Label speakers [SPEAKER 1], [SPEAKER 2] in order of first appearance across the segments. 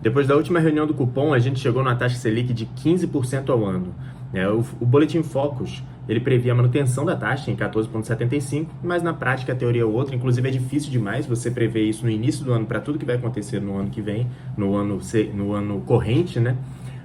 [SPEAKER 1] Depois da última reunião do cupom, a gente chegou numa taxa Selic de 15% ao ano. O Boletim Focus, ele previa a manutenção da taxa em 14,75%, mas na prática a teoria é outra. Inclusive é difícil demais você prever isso no início do ano para tudo que vai acontecer no ano que vem, no ano corrente, né?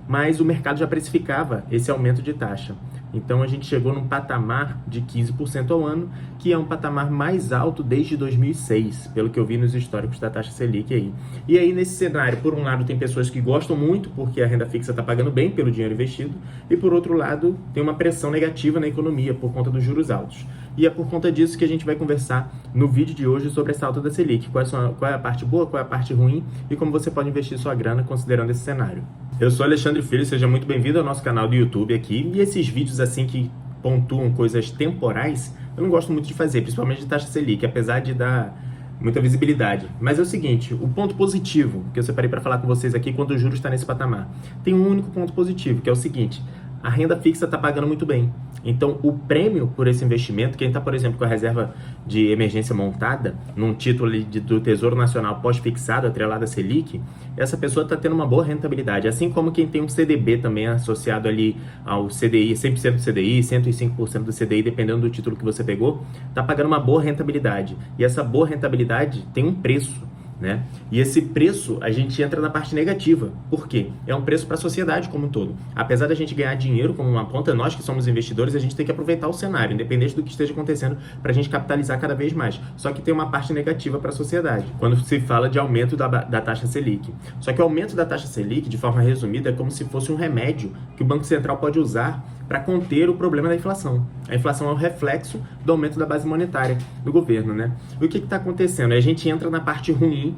[SPEAKER 1] Mas o mercado já precificava esse aumento de taxa. Então a gente chegou num patamar de 15% ao ano, que é um patamar mais alto desde 2006, pelo que eu vi nos históricos da taxa Selic aí. E aí nesse cenário, por um lado tem pessoas que gostam muito porque a renda fixa está pagando bem pelo dinheiro investido, e por outro lado tem uma pressão negativa na economia por conta dos juros altos. E é por conta disso que a gente vai conversar no vídeo de hoje sobre essa alta da Selic, qual é a parte boa, qual é a parte ruim e como você pode investir sua grana considerando esse cenário. Eu sou Alexandre Filho, seja muito bem-vindo ao nosso canal do YouTube aqui. E esses vídeos assim que pontuam coisas temporais, eu não gosto muito de fazer, principalmente de taxa Selic, apesar de dar muita visibilidade. Mas é o seguinte, o ponto positivo que eu separei para falar com vocês aqui quando o juros está nesse patamar, tem um único ponto positivo, que é o seguinte: a renda fixa está pagando muito bem. Então, o prêmio por esse investimento, quem está, por exemplo, com a reserva de emergência montada, num título do Tesouro Nacional pós-fixado, atrelado à Selic, essa pessoa está tendo uma boa rentabilidade. Assim como quem tem um CDB também associado ali ao CDI, 100% do CDI, 105% do CDI, dependendo do título que você pegou, está pagando uma boa rentabilidade. E essa boa rentabilidade tem um preço, né? E esse preço, a gente entra na parte negativa. Por quê? É um preço para a sociedade como um todo. Apesar da gente ganhar dinheiro como uma ponta, nós que somos investidores, a gente tem que aproveitar o cenário, independente do que esteja acontecendo, para a gente capitalizar cada vez mais. Só que tem uma parte negativa para a sociedade, quando se fala de aumento da taxa Selic. Só que o aumento da taxa Selic, de forma resumida, é como se fosse um remédio que o Banco Central pode usar para conter o problema da inflação. A inflação é o reflexo do aumento da base monetária do governo, né? E o que está acontecendo? A gente entra na parte ruim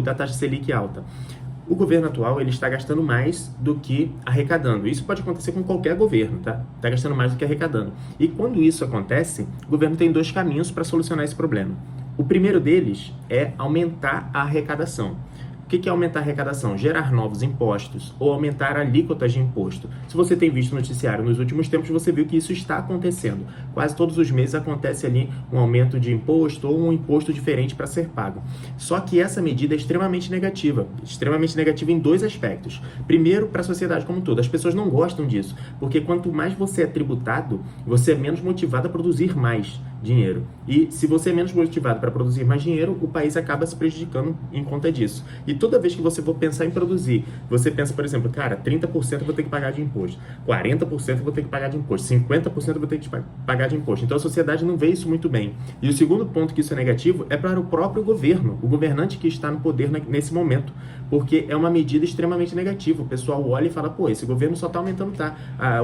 [SPEAKER 1] da taxa Selic alta. O governo atual, ele está gastando mais do que arrecadando. Isso pode acontecer com qualquer governo, tá? Está gastando mais do que arrecadando. E quando isso acontece, o governo tem dois caminhos para solucionar esse problema. O primeiro deles é aumentar a arrecadação. O que é aumentar a arrecadação? Gerar novos impostos ou aumentar alíquotas de imposto. Se você tem visto o noticiário nos últimos tempos, você viu que isso está acontecendo. Quase todos os meses acontece ali um aumento de imposto ou um imposto diferente para ser pago. Só que essa medida é extremamente negativa em dois aspectos. Primeiro, para a sociedade como um todo. As pessoas não gostam disso, porque quanto mais você é tributado, você é menos motivado a produzir mais dinheiro. E se você é menos motivado para produzir mais dinheiro, o país acaba se prejudicando em conta disso. E toda vez que você for pensar em produzir, você pensa, por exemplo, cara, 30% eu vou ter que pagar de imposto, 40% eu vou ter que pagar de imposto, 50% eu vou ter que pagar de imposto. Então a sociedade não vê isso muito bem. E o segundo ponto que isso é negativo é para o próprio governo, o governante que está no poder nesse momento, porque é uma medida extremamente negativa. O pessoal olha e fala, pô, esse governo só está aumentando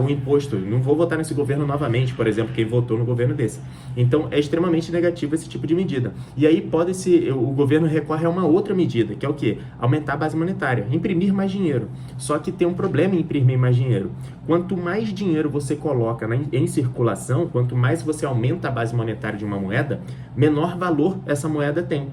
[SPEAKER 1] o imposto, não vou votar nesse governo novamente, por exemplo, quem votou no governo desse. Então é extremamente negativo esse tipo de medida. E aí o governo recorre a uma outra medida, que é o quê? Aumentar a base monetária, imprimir mais dinheiro. Só que tem um problema em imprimir mais dinheiro. Quanto mais dinheiro você coloca em circulação, quanto mais você aumenta a base monetária de uma moeda, menor valor essa moeda tem.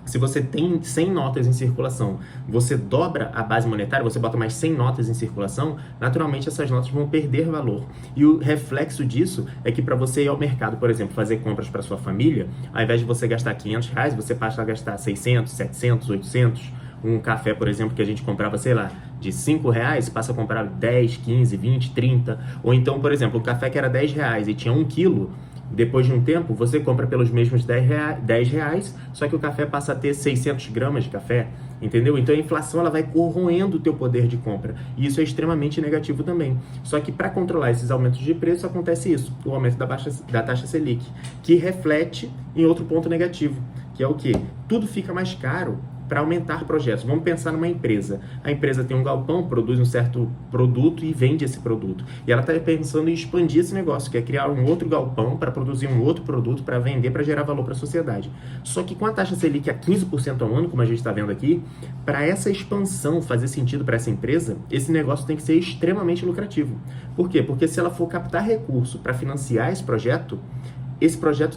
[SPEAKER 1] Se você tem 100 notas em circulação, você dobra a base monetária, você bota mais 100 notas em circulação, naturalmente essas notas vão perder valor. E o reflexo disso é que para você ir ao mercado, por exemplo, fazer compras para sua família, ao invés de você gastar R$500, você passa a gastar 600, 700, 800. Um café, por exemplo, que a gente comprava, sei lá, de R$5, passa a comprar 10, 15, 20, 30. Ou então, por exemplo, o café que era R$10 e tinha 1 quilo, depois de um tempo, você compra pelos mesmos R$10, só que o café passa a ter 600 gramas de café, entendeu? Então a inflação ela vai corroendo o teu poder de compra, e isso é extremamente negativo também. Só que para controlar esses aumentos de preço, acontece isso, o aumento da taxa Selic, que reflete em outro ponto negativo, que é o quê? Tudo fica mais caro para aumentar projetos. Vamos pensar numa empresa. A empresa tem um galpão, produz um certo produto e vende esse produto. E ela está pensando em expandir esse negócio, que é criar um outro galpão para produzir um outro produto, para vender, para gerar valor para a sociedade. Só que com a taxa Selic a 15% ao ano, como a gente está vendo aqui, para essa expansão fazer sentido para essa empresa, esse negócio tem que ser extremamente lucrativo. Por quê? Porque se ela for captar recurso para financiar esse projeto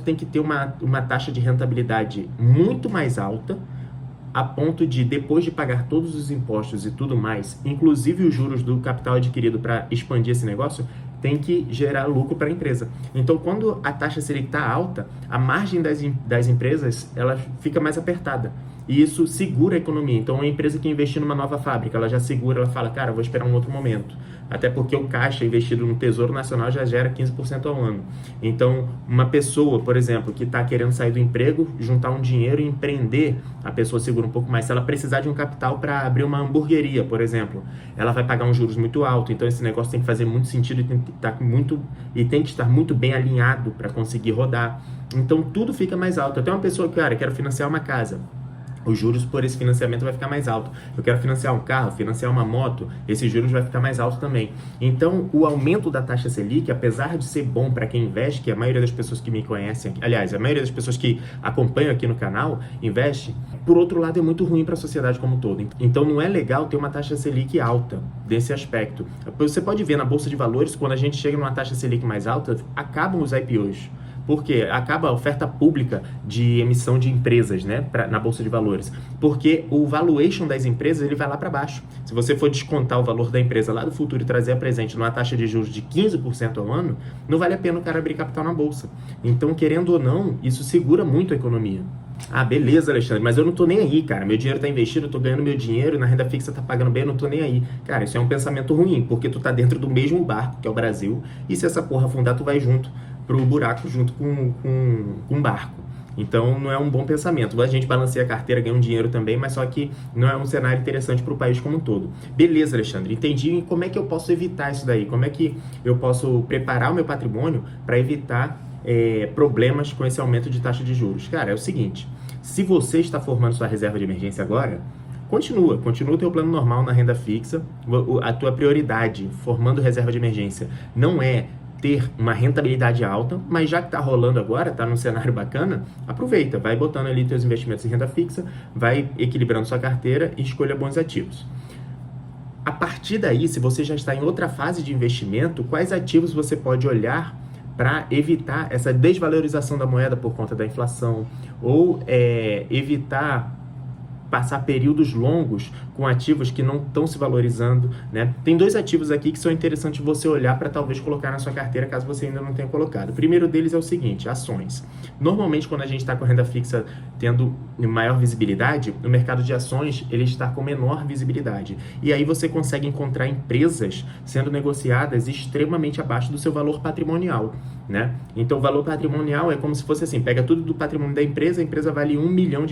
[SPEAKER 1] tem que ter uma taxa de rentabilidade muito mais alta, a ponto de, depois de pagar todos os impostos e tudo mais, inclusive os juros do capital adquirido para expandir esse negócio, tem que gerar lucro para a empresa. Então, quando a taxa Selic está alta, a margem das empresas ela fica mais apertada. e isso segura a economia. Então, uma empresa que investir numa nova fábrica, ela já segura, ela fala, cara, vou esperar um outro momento. Até porque o caixa investido no Tesouro Nacional já gera 15% ao ano. Então, uma pessoa, por exemplo, que está querendo sair do emprego, juntar um dinheiro e empreender, a pessoa segura um pouco mais. Se ela precisar de um capital para abrir uma hamburgueria, por exemplo, ela vai pagar um juros muito alto. Então, esse negócio tem que fazer muito sentido e tem que estar muito bem alinhado para conseguir rodar. Então, tudo fica mais alto. Até uma pessoa que, cara, quero financiar uma casa. Os juros por esse financiamento vai ficar mais alto. Eu quero financiar um carro, financiar uma moto, esses juros vai ficar mais alto também. Então, o aumento da taxa Selic, apesar de ser bom para quem investe, que a maioria das pessoas que me conhecem, aliás, a maioria das pessoas que acompanham aqui no canal, investe, por outro lado, é muito ruim para a sociedade como um todo. Então, não é legal ter uma taxa Selic alta desse aspecto. Você pode ver na Bolsa de Valores, quando a gente chega numa taxa Selic mais alta, acabam os IPOs. Porque acaba a oferta pública de emissão de empresas, né, na Bolsa de Valores. Porque o valuation das empresas ele vai lá para baixo. Se você for descontar o valor da empresa lá do futuro e trazer a presente numa taxa de juros de 15% ao ano, não vale a pena o cara abrir capital na Bolsa. Então, querendo ou não, isso segura muito a economia. Ah, beleza, Alexandre, mas eu não tô nem aí, cara. Meu dinheiro tá investido, eu tô ganhando meu dinheiro, na renda fixa tá pagando bem, eu não tô nem aí. Cara, isso é um pensamento ruim, porque tu tá dentro do mesmo barco, que é o Brasil, e se essa porra afundar, tu vai junto pro buraco, junto com o barco. Então, não é um bom pensamento. A gente balanceia a carteira, ganha um dinheiro também, mas só que não é um cenário interessante para o país como um todo. Beleza, Alexandre, entendi. E como é que eu posso evitar isso daí? Como é que eu posso preparar o meu patrimônio para evitar problemas com esse aumento de taxa de juros? Cara, é o seguinte, se você está formando sua reserva de emergência agora, continua o teu plano normal na renda fixa. A tua prioridade, formando reserva de emergência, não é ter uma rentabilidade alta, mas já que está rolando agora, está num cenário bacana, aproveita, vai botando ali teus investimentos em renda fixa, vai equilibrando sua carteira e escolha bons ativos. A partir daí, se você já está em outra fase de investimento, quais ativos você pode olhar para evitar essa desvalorização da moeda por conta da inflação ou evitar passar períodos longos com ativos que não estão se valorizando, né? Tem dois ativos aqui que são interessantes você olhar para talvez colocar na sua carteira caso você ainda não tenha colocado. O primeiro deles é o seguinte, ações. Normalmente quando a gente está com a renda fixa tendo maior visibilidade, o mercado de ações ele está com menor visibilidade. E aí você consegue encontrar empresas sendo negociadas extremamente abaixo do seu valor patrimonial, né? Então o valor patrimonial é como se fosse assim, pega tudo do patrimônio da empresa, a empresa vale R$1 milhão.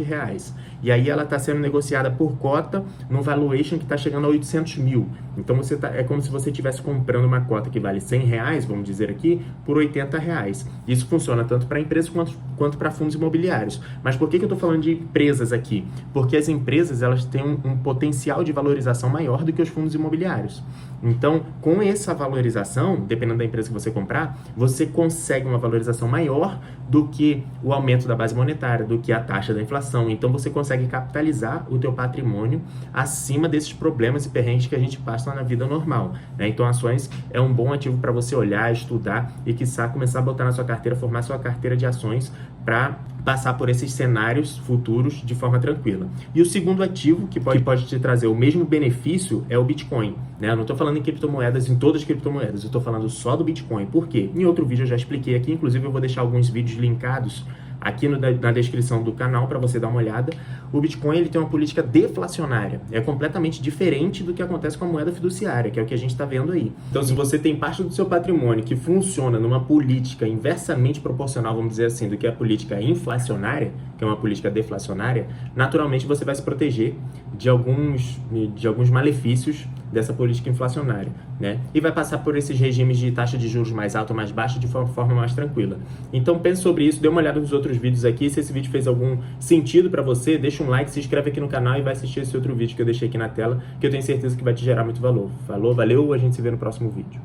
[SPEAKER 1] E aí ela está sendo negociada por cota num valuation que está chegando a 800 mil. Então é como se você estivesse comprando uma cota que vale R$100, vamos dizer aqui, por R$80. Isso funciona tanto para empresas quanto para fundos imobiliários. Mas por que eu estou falando de empresas aqui? Porque as empresas elas têm um potencial de valorização maior do que os fundos imobiliários. Então, com essa valorização, dependendo da empresa que você comprar, você consegue uma valorização maior do que o aumento da base monetária, do que a taxa da inflação. Então, você consegue capitalizar o teu patrimônio acima desses problemas e perrengues que a gente passa na vida normal, né? Então, ações é um bom ativo para você olhar, estudar e, quiçá, começar a botar na sua carteira, formar sua carteira de ações para passar por esses cenários futuros de forma tranquila. E o segundo ativo que pode te trazer o mesmo benefício é o Bitcoin, né? Eu não estou falando em criptomoedas, em todas as criptomoedas, eu estou falando só do Bitcoin. Por quê? Em outro vídeo eu já expliquei aqui, inclusive eu vou deixar alguns vídeos linkados aqui na descrição do canal para você dar uma olhada. O Bitcoin ele tem uma política deflacionária, é completamente diferente do que acontece com a moeda fiduciária, que é o que a gente está vendo aí. Então, se você tem parte do seu patrimônio que funciona numa política inversamente proporcional, vamos dizer assim, do que a política inflacionária, que é uma política deflacionária, naturalmente você vai se proteger de alguns malefícios dessa política inflacionária, né? E vai passar por esses regimes de taxa de juros mais alta ou mais baixa de forma mais tranquila. Então pense sobre isso, dê uma olhada nos outros vídeos aqui. Se esse vídeo fez algum sentido para você, deixa um like, se inscreve aqui no canal e vai assistir esse outro vídeo que eu deixei aqui na tela, que eu tenho certeza que vai te gerar muito valor. Falou, valeu, a gente se vê no próximo vídeo.